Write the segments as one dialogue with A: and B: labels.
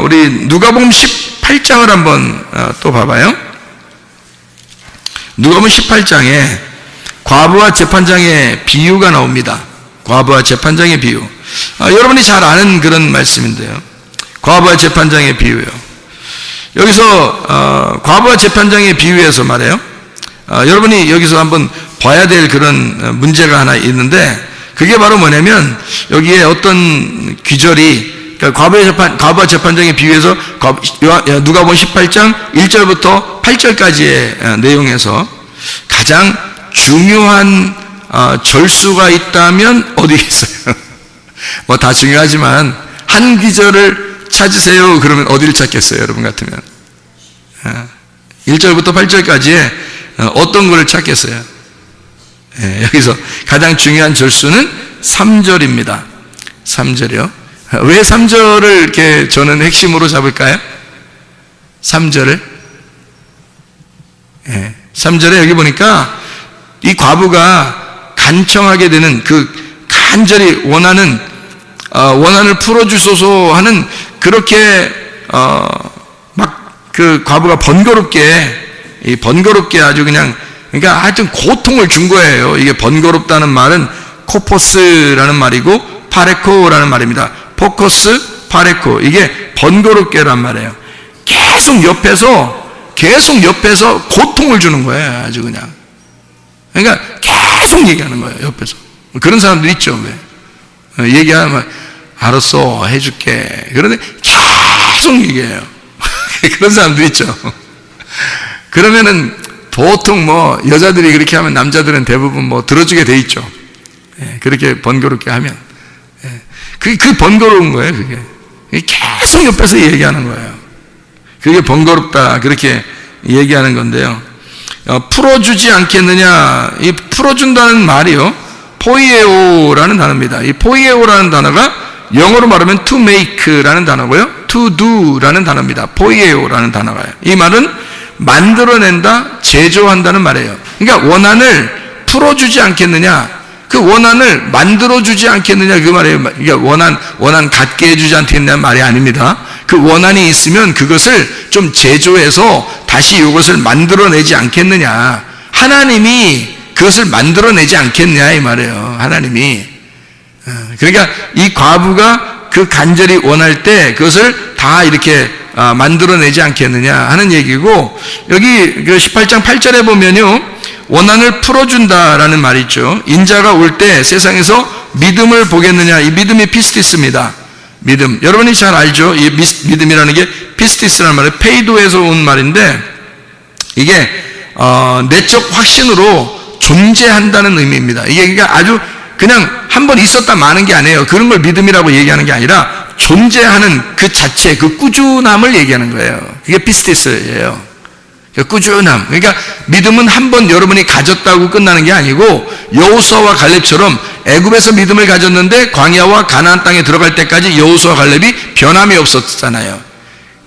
A: 우리 누가복음 18장을 한번 또 봐봐요. 누가복음 18장에 과부와 재판장의 비유가 나옵니다. 과부와 재판장의 비유. 여러분이 잘 아는 그런 말씀인데요. 과부와 재판장의 비유요. 여기서 과부와 재판장의 비유에서 말해요. 여러분이 여기서 한번 봐야 될 그런 문제가 하나 있는데, 그게 바로 뭐냐면 여기에 어떤 귀절이, 그러니까 과부와 재판장의 비유에서 누가복음 18장 1절부터 8절까지의 내용에서 가장 중요한 절수가 있다면 어디 있어요? 뭐 다 중요하지만 한 귀절을 찾으세요. 그러면 어디를 찾겠어요? 여러분 같으면 1절부터 8절까지에 어떤 거를 찾겠어요? 여기서 가장 중요한 절수는 3절입니다. 3절이요. 왜 3절을 이렇게 저는 핵심으로 잡을까요? 3절을 3절에 여기 보니까 이 과부가 간청하게 되는 그 간절히 원한을 풀어주소서 하는, 그렇게 막 그 과부가 번거롭게 아주 그냥, 그러니까 하여튼 고통을 준 거예요. 이게 번거롭다는 말은 코포스라는 말이고 파레코라는 말입니다. 포커스, 파레코, 이게 번거롭게란 말이에요. 계속 옆에서 고통을 주는 거예요. 아주 그냥. 그러니까 계속 얘기하는 거예요. 옆에서. 그런 사람들 있죠. 왜? 얘기하면 알았어, 해줄게. 그런데 계속 얘기해요. 그런 사람들 있죠. 그러면은 보통 뭐 여자들이 그렇게 하면 남자들은 대부분 뭐 들어주게 돼 있죠. 그렇게 번거롭게 하면. 그 번거로운 거예요. 그게 계속 옆에서 얘기하는 거예요. 그게 번거롭다, 그렇게 얘기하는 건데요. 풀어주지 않겠느냐. 이 풀어준다는 말이요, 포이에오라는 단어입니다. 이 포이에오라는 단어가 영어로 말하면 to make라는 단어고요, to do라는 단어입니다. 포이에오라는 단어가요. 이 말은 만들어낸다, 제조한다는 말이에요. 그러니까 원한을 풀어주지 않겠느냐, 그 원한을 만들어주지 않겠느냐, 그 말이에요. 그러니까 원한 갖게 해주지 않겠느냐는 말이 아닙니다. 그 원한이 있으면 그것을 좀 제조해서 다시 이것을 만들어내지 않겠느냐. 하나님이 그것을 만들어내지 않겠느냐, 이 말이에요. 하나님이. 그러니까 이 과부가 그 간절히 원할 때 그것을 다 이렇게 만들어내지 않겠느냐 하는 얘기고, 여기 그 18장 8절에 보면요, 원한을 풀어준다라는 말이 있죠. 인자가 올 때 세상에서 믿음을 보겠느냐. 이 믿음이 피스티스입니다. 믿음. 여러분이 잘 알죠? 이 믿음이라는 게 피스티스라는 말은 페이도에서 온 말인데, 이게 내적 확신으로 존재한다는 의미입니다. 이게 그러니까 아주 그냥 한번 있었다 마는 게 아니에요. 그런 걸 믿음이라고 얘기하는 게 아니라 존재하는 그 자체, 그 꾸준함을 얘기하는 거예요. 그게 피스티스예요. 꾸준함. 그러니까 믿음은 한번 여러분이 가졌다고 끝나는 게 아니고, 여호수아와 갈렙처럼 애굽에서 믿음을 가졌는데 광야와 가나안 땅에 들어갈 때까지 여호수아와 갈렙이 변함이 없었잖아요.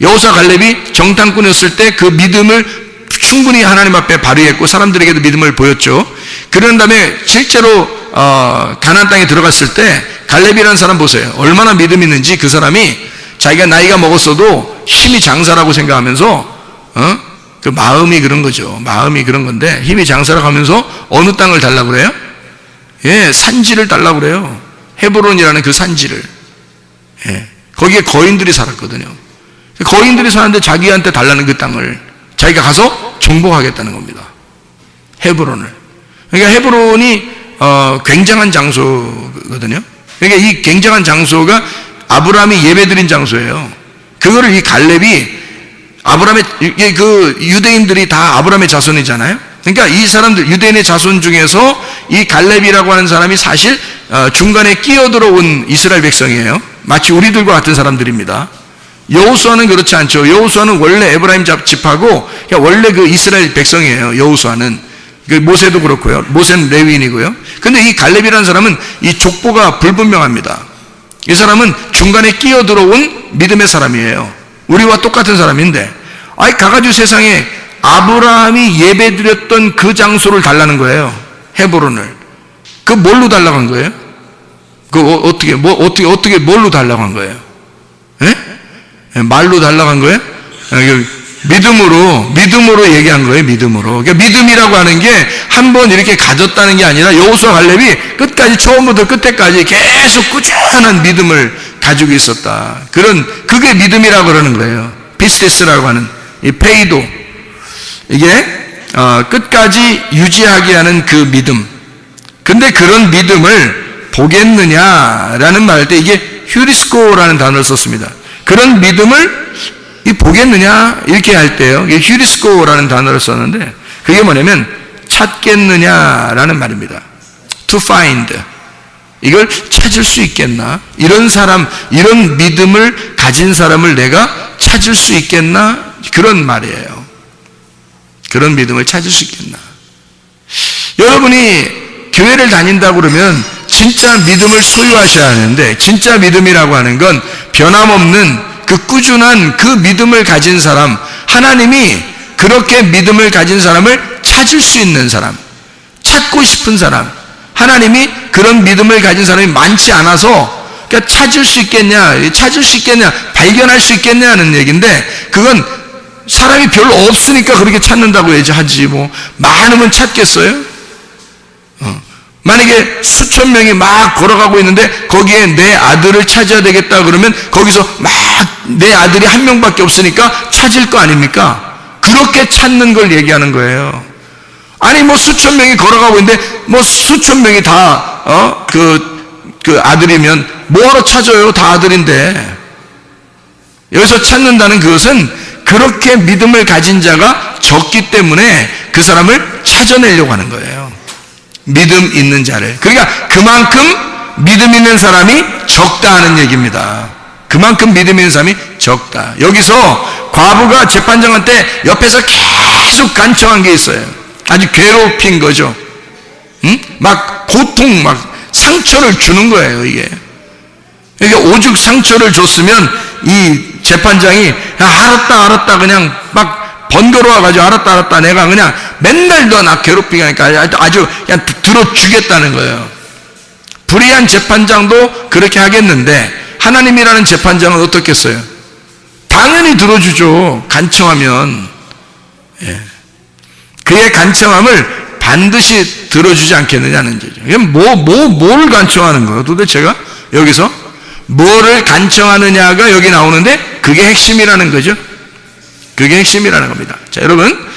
A: 여호수아 갈렙이 정탐꾼이었을 때 그 믿음을 충분히 하나님 앞에 발휘했고 사람들에게도 믿음을 보였죠. 그런 다음에 실제로 가나안 땅에 들어갔을 때 갈렙이라는 사람 보세요. 얼마나 믿음이 있는지. 그 사람이 자기가 나이가 먹었어도 힘이 장사라고 생각하면서 그 마음이 그런 거죠. 마음이 그런 건데 힘이 장사라고 하면서 어느 땅을 달라고 그래요? 산지를 달라고 그래요. 헤브론이라는 그 산지를. 거기에 거인들이 살았거든요. 거인들이 사는데 자기한테 달라는 그 땅을 자기가 가서 정복하겠다는 겁니다. 헤브론을. 그러니까 헤브론이 굉장한 장소거든요. 그러니까 이 굉장한 장소가 아브라함이 예배드린 장소예요. 그거를 이 갈렙이, 아브라함의 그 유대인들이 다 아브라함의 자손이잖아요. 그러니까 이 사람들, 유대인의 자손 중에서 이 갈렙이라고 하는 사람이 사실 중간에 끼어들어온 이스라엘 백성이에요. 마치 우리들과 같은 사람들입니다. 여호수아는 그렇지 않죠. 여호수아는 원래 에브라임 집하고 원래 그 이스라엘 백성이에요. 여호수아는. 그 모세도 그렇고요. 모세는 레위인이고요. 근데 이 갈렙이라는 사람은 이 족보가 불분명합니다. 이 사람은 중간에 끼어들어온 믿음의 사람이에요. 우리와 똑같은 사람인데, 가가지고 세상에 아브라함이 예배드렸던 그 장소를 달라는 거예요. 헤브론을. 그 뭘로 달라고 한 거예요? 그 어떻게 뭘로 달라고 한 거예요? 말로 달라간 거예요? 믿음으로 얘기한 거예요, 믿음으로. 그러니까 믿음이라고 하는 게 한 번 이렇게 가졌다는 게 아니라 여호수아 갈렙이 끝까지, 처음부터 끝에까지 계속 꾸준한 믿음을 가지고 있었다. 그게 믿음이라고 그러는 거예요. 피스테스라고 하는, 이 페이도. 이게, 끝까지 유지하게 하는 그 믿음. 근데 그런 믿음을 보겠느냐라는 말 할 때 이게 휴리스코라는 단어를 썼습니다. 그런 믿음을 보겠느냐 이렇게 할 때요, 이게 휴리스코라는 단어를 썼는데 그게 뭐냐면 찾겠느냐라는 말입니다. To find. 이걸 찾을 수 있겠나? 이런 사람, 이런 믿음을 가진 사람을 내가 찾을 수 있겠나? 그런 말이에요. 그런 믿음을 찾을 수 있겠나? 여러분이 교회를 다닌다고 그러면 진짜 믿음을 소유하셔야 하는데, 진짜 믿음이라고 하는 건 변함없는 그 꾸준한 그 믿음을 가진 사람, 하나님이 그렇게 믿음을 가진 사람을 찾을 수 있는 사람, 찾고 싶은 사람, 하나님이 그런 믿음을 가진 사람이 많지 않아서 그러니까 찾을 수 있겠냐, 발견할 수 있겠냐 하는 얘기인데, 그건 사람이 별로 없으니까 그렇게 찾는다고 하지, 뭐 많으면 찾겠어요? 만약에 수천 명이 막 걸어가고 있는데 거기에 내 아들을 찾아야 되겠다 그러면 거기서 막 내 아들이 한 명밖에 없으니까 찾을 거 아닙니까? 그렇게 찾는 걸 얘기하는 거예요. 아니 뭐 수천 명이 걸어가고 있는데 뭐 수천 명이 다 그 아들이면 뭐하러 찾아요? 다 아들인데. 여기서 찾는다는 그것은 그렇게 믿음을 가진 자가 적기 때문에 그 사람을 찾아내려고 하는 거예요. 믿음 있는 자를. 그러니까 그만큼 믿음 있는 사람이 적다는 얘기입니다. 그만큼 믿음 있는 사람이 적다. 여기서 과부가 재판장한테 옆에서 계속 간청한 게 있어요. 아주 괴롭힌 거죠. 막 고통, 막 상처를 주는 거예요, 이게. 그러니까 오죽 상처를 줬으면 이 재판장이 알았다 그냥 막 번거로워가지고 알았다 내가 그냥 맨날 너 나 괴롭히게 하니까 아주 그냥 들어주겠다는 거예요. 불의한 재판장도 그렇게 하겠는데 하나님이라는 재판장은 어떻겠어요? 당연히 들어주죠. 간청하면. 예. 그의 간청함을 반드시 들어주지 않겠느냐는 거죠. 뭘 간청하는 거예요? 도대체가 여기서 뭐를 간청하느냐가 여기 나오는데 그게 핵심이라는 거죠. 그게 핵심이라는 겁니다. 자, 여러분,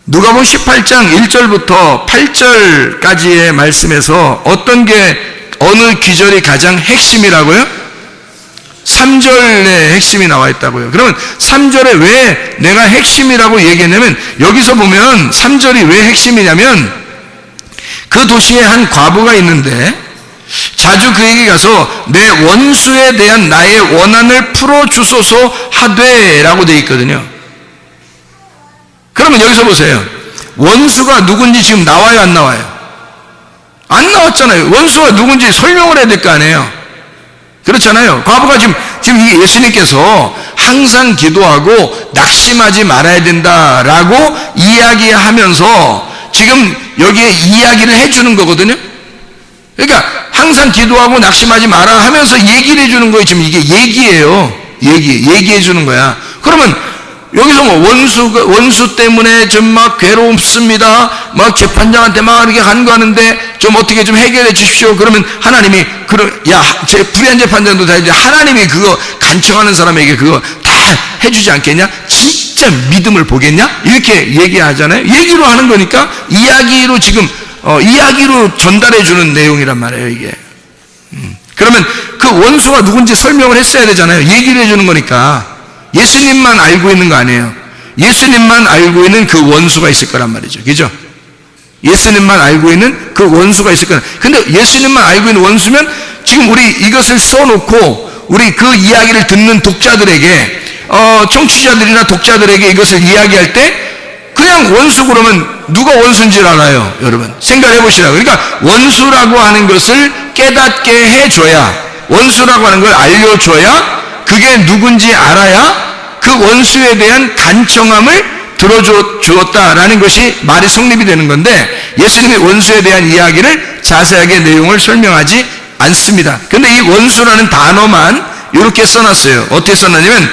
A: 누가복음 18장 1절부터 8절까지의 말씀에서 어떤 게, 어느 기절이 가장 핵심이라고요? 3절에 핵심이 나와 있다고요. 그러면 3절에 왜 내가 핵심이라고 얘기했냐면, 여기서 보면 3절이 왜 핵심이냐면, 그 도시에 한 과부가 있는데 자주 그에게 가서 내 원수에 대한 나의 원한을 풀어주소서 하되 라고 되어 있거든요. 그러면 여기서 보세요. 원수가 누군지 지금 나와요, 안 나와요? 안 나왔잖아요. 원수가 누군지 설명을 해야 될 거 아니에요. 그렇잖아요. 과부가 지금 이게 예수님께서 항상 기도하고 낙심하지 말아야 된다라고 이야기하면서 지금 여기에 이야기를 해주는 거거든요. 그러니까 항상 기도하고 낙심하지 마라 하면서 얘기를 해주는 거예요. 지금 이게 얘기예요. 얘기해 주는 거야. 그러면 여기서 뭐 원수 때문에 좀 막 괴롭습니다. 막 재판장한테 막 이렇게 간구하는데 좀 어떻게 좀 해결해 주십시오. 그러면 하나님이 불의한 재판장도 다 이제 하나님이 그거 간청하는 사람에게 그거 다 해주지 않겠냐? 진짜 믿음을 보겠냐? 이렇게 얘기하잖아요. 얘기로 하는 거니까 이야기로 지금 이야기로 전달해 주는 내용이란 말이에요, 이게. 그러면 그 원수가 누군지 설명을 했어야 되잖아요. 얘기를 해주는 거니까. 예수님만 알고 있는 거 아니에요. 예수님만 알고 있는 그 원수가 있을 거란 말이죠. 그죠? 예수님만 알고 있는 그 원수가 있을 거란. 근데 예수님만 알고 있는 원수면 지금 우리 이것을 써놓고 우리 그 이야기를 듣는 독자들에게, 청취자들이나 독자들에게 이것을 이야기할 때 그냥 원수 그러면 누가 원수인지를 알아요, 여러분. 생각해 보시라고. 그러니까 원수라고 하는 것을 깨닫게 해줘야, 원수라고 하는 걸 알려줘야, 그게 누군지 알아야 그 원수에 대한 간청함을 들어주었다라는 것이 말이 성립이 되는 건데, 예수님이 원수에 대한 이야기를 자세하게 내용을 설명하지 않습니다. 근데 이 원수라는 단어만 이렇게 써놨어요. 어떻게 써놨냐면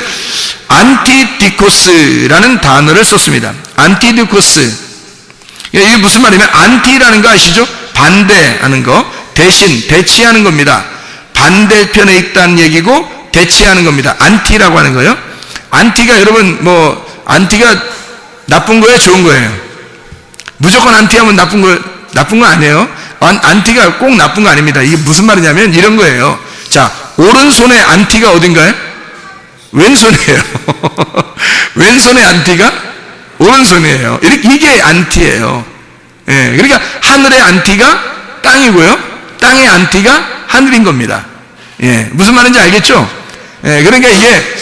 A: 안티디코스라는 단어를 썼습니다. 안티디코스. 이게 무슨 말이냐면 안티라는 거 아시죠? 반대하는 거, 대신, 대치하는 겁니다. 반대편에 있다는 얘기고 대치하는 겁니다. 안티라고 하는 거예요. 안티가 여러분 안티가 나쁜 거예요? 좋은 거예요? 무조건 안티하면 나쁜 거 아니에요. 안티가 꼭 나쁜 거 아닙니다. 이게 무슨 말이냐면 이런 거예요. 자, 오른손에 안티가 어딘가요? 왼손이에요. 왼손에 안티가 오른손이에요. 이게 안티예요. 예, 그러니까 하늘의 안티가 땅이고요, 땅의 안티가 하늘인 겁니다. 예, 무슨 말인지 알겠죠? 예, 그러니까 이게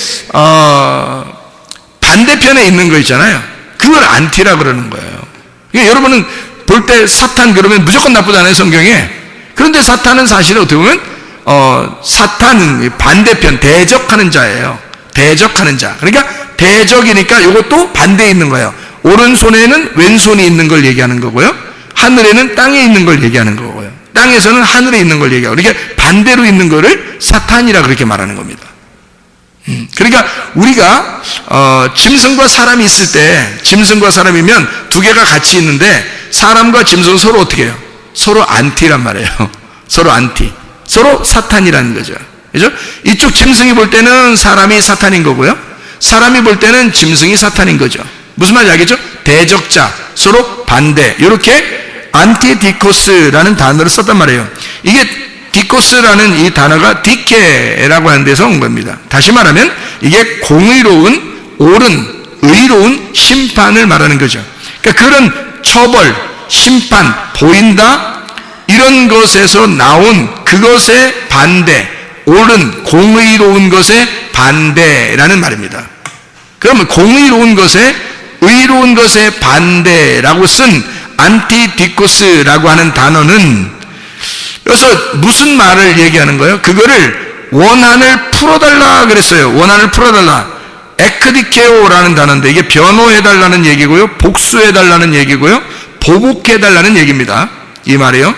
A: 반대편에 있는 거 있잖아요. 그걸 안티라 그러는 거예요. 그러니까 여러분은 볼 때 사탄 그러면 무조건 나쁘잖아요, 성경에. 그런데 사탄은 사실은 어떻게 보면 사탄은 반대편, 대적하는 자예요. 대적하는 자. 그러니까 대적이니까 이것도 반대에 있는 거예요. 오른손에는 왼손이 있는 걸 얘기하는 거고요, 하늘에는 땅에 있는 걸 얘기하는 거고요, 땅에서는 하늘에 있는 걸 얘기하고, 이렇게 반대로 있는 거를 사탄이라 그렇게 말하는 겁니다. 그러니까 우리가 짐승과 사람이 있을 때, 짐승과 사람이면 두 개가 같이 있는데 사람과 짐승은 서로 어떻게 해요? 서로 안티란 말이에요. 서로 안티, 서로 사탄이라는 거죠. 그죠? 이쪽 짐승이 볼 때는 사람이 사탄인 거고요, 사람이 볼 때는 짐승이 사탄인 거죠. 무슨 말인지 알겠죠? 대적자, 서로 반대. 이렇게 안티디코스라는 단어를 썼단 말이에요. 이게 디코스라는 이 단어가 디케라고 하는 데서 온 겁니다. 다시 말하면 이게 공의로운, 옳은, 의로운 심판을 말하는 거죠. 그러니까 그런 처벌, 심판, 보인다, 이런 것에서 나온 그것의 반대, 옳은, 공의로운 것의 반대라는 말입니다. 그러면 공의로운 것에, 의로운 것의 반대라고 쓴 안티디코스라고 하는 단어는, 그래서 무슨 말을 얘기하는 거예요? 그거를 원한을 풀어달라 그랬어요. 원한을 풀어달라. 에크디케오라는 단어인데 이게 변호해달라는 얘기고요, 복수해달라는 얘기고요, 보복해달라는 얘기입니다. 이 말이요.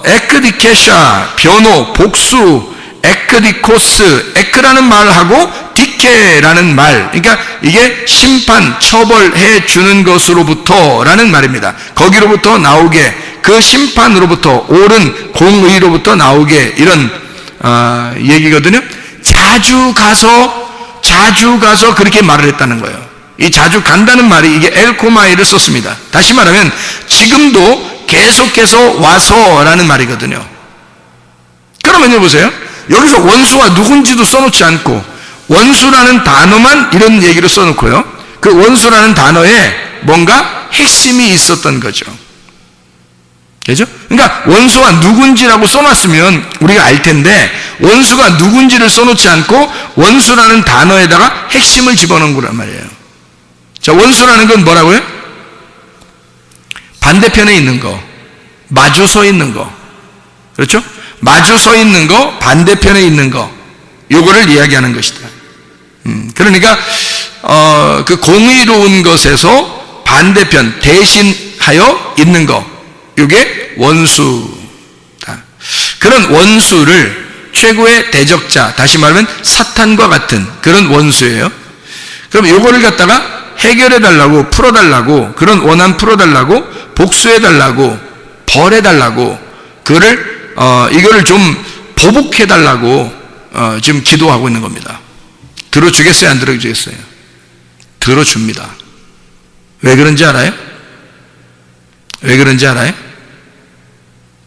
A: 에크디케샤, 변호, 복수, 에크디코스, 에크라는 말하고 디케라는 말, 그러니까 이게 심판, 처벌해 주는 것으로부터라는 말입니다. 거기로부터 나오게, 그 심판으로부터, 옳은 공의로부터 나오게, 이런 얘기거든요. 자주 가서 그렇게 말을 했다는 거예요. 이 자주 간다는 말이 이게 엘코마이를 썼습니다. 다시 말하면 지금도 계속해서 와서라는 말이거든요. 그러면 여보세요, 여기서 원수가 누군지도 써놓지 않고 원수라는 단어만 이런 얘기를 써놓고요, 그 원수라는 단어에 뭔가 핵심이 있었던 거죠. 그죠? 그러니까 원수가 누군지라고 써놨으면 우리가 알 텐데, 원수가 누군지를 써놓지 않고 원수라는 단어에다가 핵심을 집어넣은 거란 말이에요. 자, 원수라는 건 뭐라고요? 반대편에 있는 거, 마주 서 있는 거, 그렇죠? 마주 서 있는 거, 반대편에 있는 거, 요거를 이야기하는 것이다. 그러니까 그 공의로운 것에서 반대편, 대신하여 있는 거, 요게 원수다. 그런 원수를 최고의 대적자, 다시 말하면 사탄과 같은 그런 원수예요. 그럼 요거를 갖다가 해결해달라고, 풀어달라고, 그런 원한 풀어달라고, 복수해달라고, 벌해달라고, 이거를 좀 보복해달라고 지금 기도하고 있는 겁니다. 들어주겠어요? 안 들어주겠어요? 들어줍니다. 왜 그런지 알아요? 왜 그런지 알아요?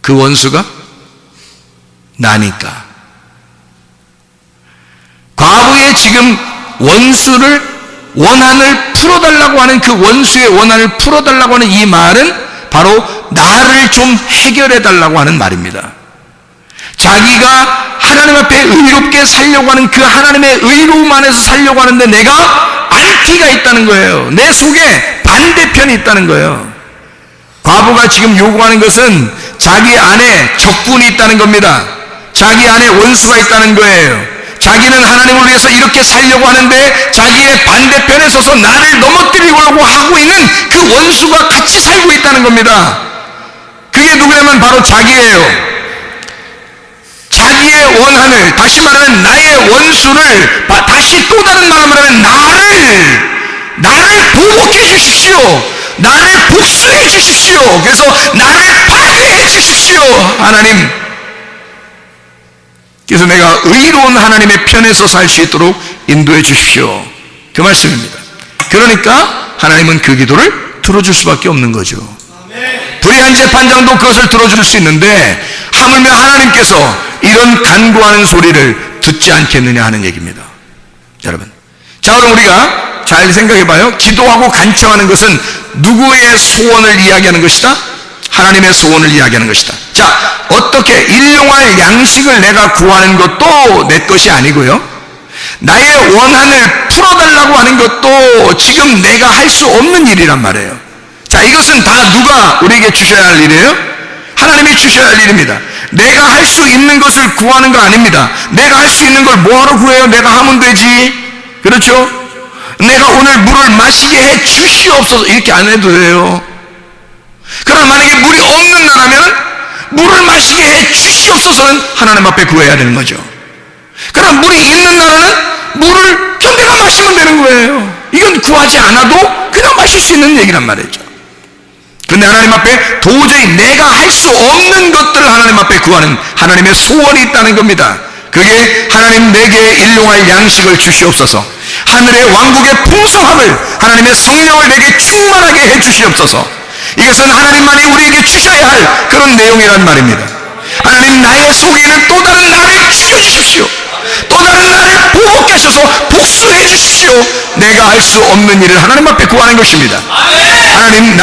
A: 그 원수가 나니까. 과거에 지금 원수를, 원한을 풀어달라고 하는 그 원수의 원한을 풀어달라고 하는 이 말은 바로 나를 좀 해결해달라고 하는 말입니다. 자기가 하나님 앞에 의롭게 살려고 하는 그 하나님의 의로움 안에서 살려고 하는데 내가 안티가 있다는 거예요. 내 속에 반대편이 있다는 거예요. 과부가 지금 요구하는 것은 자기 안에 적군이 있다는 겁니다. 자기 안에 원수가 있다는 거예요. 자기는 하나님을 위해서 이렇게 살려고 하는데 자기의 반대편에 서서 나를 넘어뜨리려고 하고 있는 그 원수가 같이 살고 있다는 겁니다. 그게 누구냐면 바로 자기예요. 자기 나의 원한을, 다시 말하면 나의 원수를, 다시 또 다른 말로 하면 나를 보복해 주십시오. 나를 복수해 주십시오. 그래서 나를 파괴해 주십시오. 하나님, 그래서 내가 의로운 하나님의 편에서 살 수 있도록 인도해 주십시오. 그 말씀입니다. 그러니까 하나님은 그 기도를 들어줄 수밖에 없는 거죠. 불의한 재판장도 그것을 들어줄 수 있는데 하물며 하나님께서 이런 간구하는 소리를 듣지 않겠느냐 하는 얘기입니다. 여러분, 자, 그럼 우리가 잘 생각해 봐요. 기도하고 간청하는 것은 누구의 소원을 이야기하는 것이다? 하나님의 소원을 이야기하는 것이다. 자, 어떻게 일용할 양식을 내가 구하는 것도 내 것이 아니고요, 나의 원한을 풀어달라고 하는 것도 지금 내가 할 수 없는 일이란 말이에요. 자, 이것은 다 누가 우리에게 주셔야 할 일이에요? 하나님이 주셔야 할 일입니다. 내가 할 수 있는 것을 구하는 거 아닙니다. 내가 할 수 있는 걸 뭐하러 구해요? 내가 하면 되지. 그렇죠? 내가 오늘 물을 마시게 해 주시옵소서, 이렇게 안 해도 돼요. 그러나 만약에 물이 없는 나라면 물을 마시게 해 주시옵소서는 하나님 앞에 구해야 되는 거죠. 그러나 물이 있는 나라는 물을 그냥 내가 마시면 되는 거예요. 이건 구하지 않아도 그냥 마실 수 있는 얘기란 말이죠. 근데 하나님 앞에 도저히 내가 할 수 없는 것들을 하나님 앞에 구하는 하나님의 소원이 있다는 겁니다. 그게 하나님 내게 일용할 양식을 주시옵소서, 하늘의 왕국의 풍성함을, 하나님의 성령을 내게 충만하게 해 주시옵소서. 이것은 하나님만이 우리에게 주셔야 할 그런 내용이란 말입니다. 하나님, 나의 속에 있는 또 다른 나를 죽여주십시오. 또 다른 나를 보복해 주셔서 복수해 주십시오. 내가 할 수 없는 일을 하나님 앞에 구하는 것입니다. 하나님,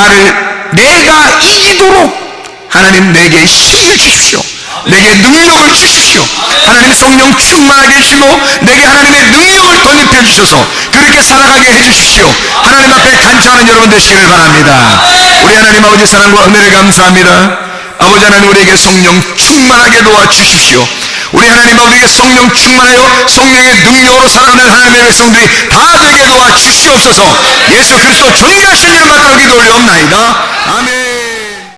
A: 내가 이기도록 하나님 내게 힘을 주십시오. 내게 능력을 주십시오. 하나님 성령 충만하게 해주시고 내게 하나님의 능력을 덧입혀 주셔서 그렇게 살아가게 해주십시오. 하나님 앞에 간청하는 여러분 되시기를 바랍니다. 우리 하나님 아버지 사랑과 은혜를 감사합니다. 아버지 하나님, 우리에게 성령 충만하게 도와주십시오. 우리 하나님 아버지에게 성령 충만하여 성령의 능력으로 살아가는 하나님의 백성들이 다 되게 도와주시옵소서. 예수 그리스도 존귀하신 이름 받들어 기도 올려옵나이다. 아멘.